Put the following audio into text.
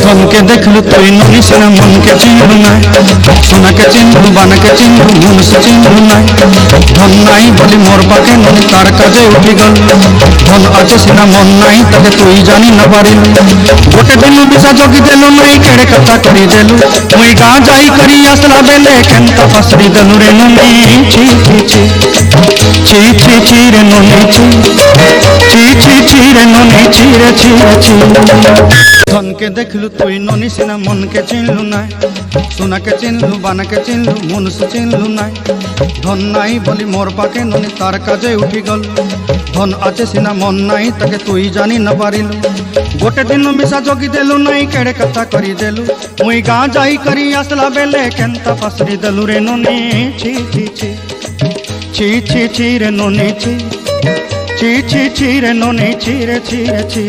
ধনকে দেখলু তুই ননিস না মনকে চিনলু নাই, সোনাকে চিনলু বানাকে চিনলু মনুষ চিনলু নাই। ধন নাই বলি মোর পাকে ননি তার কাজে উঠি গল, ধন আছে সিনা মন নাই তাকে তুই জানি না পারিল। গোটে দিন বিশা জগি দেলু নাই কেড়ে কথা করি দেলু, মুই গা যাই করি আসলা বেলে কেনতা পাসরি দেলু রে ননি। ছি ছি ছি ছি ছি ছি রে ননি ছি ছি ছি ছি রে ননি ছি রে ছি রে ছি। ধনকে দেখলু তুই ননিস না মনকে চিনলু নাই, সোনাকে চিনলু বানাকে চিনলু মনুষ চিনলু নাই। ধন নাই বলি মোর পাকে ননি তার কাজে উঠি গল, ধন আছে সিনা মন নাই তাকে তুই জানি না পারিলু। গোটে দিন মিশা জগি দেলু নাই কেড়ে কথা করি দেলু, মুই গা যাই করি আসলা বেলে কেনতা পাসরি দেলু রে ননি। ছি ছি ছি ছি ছি ছি রে ননি ছি ছি ছি ছি রে ননি ছি রে ছি রে ছি।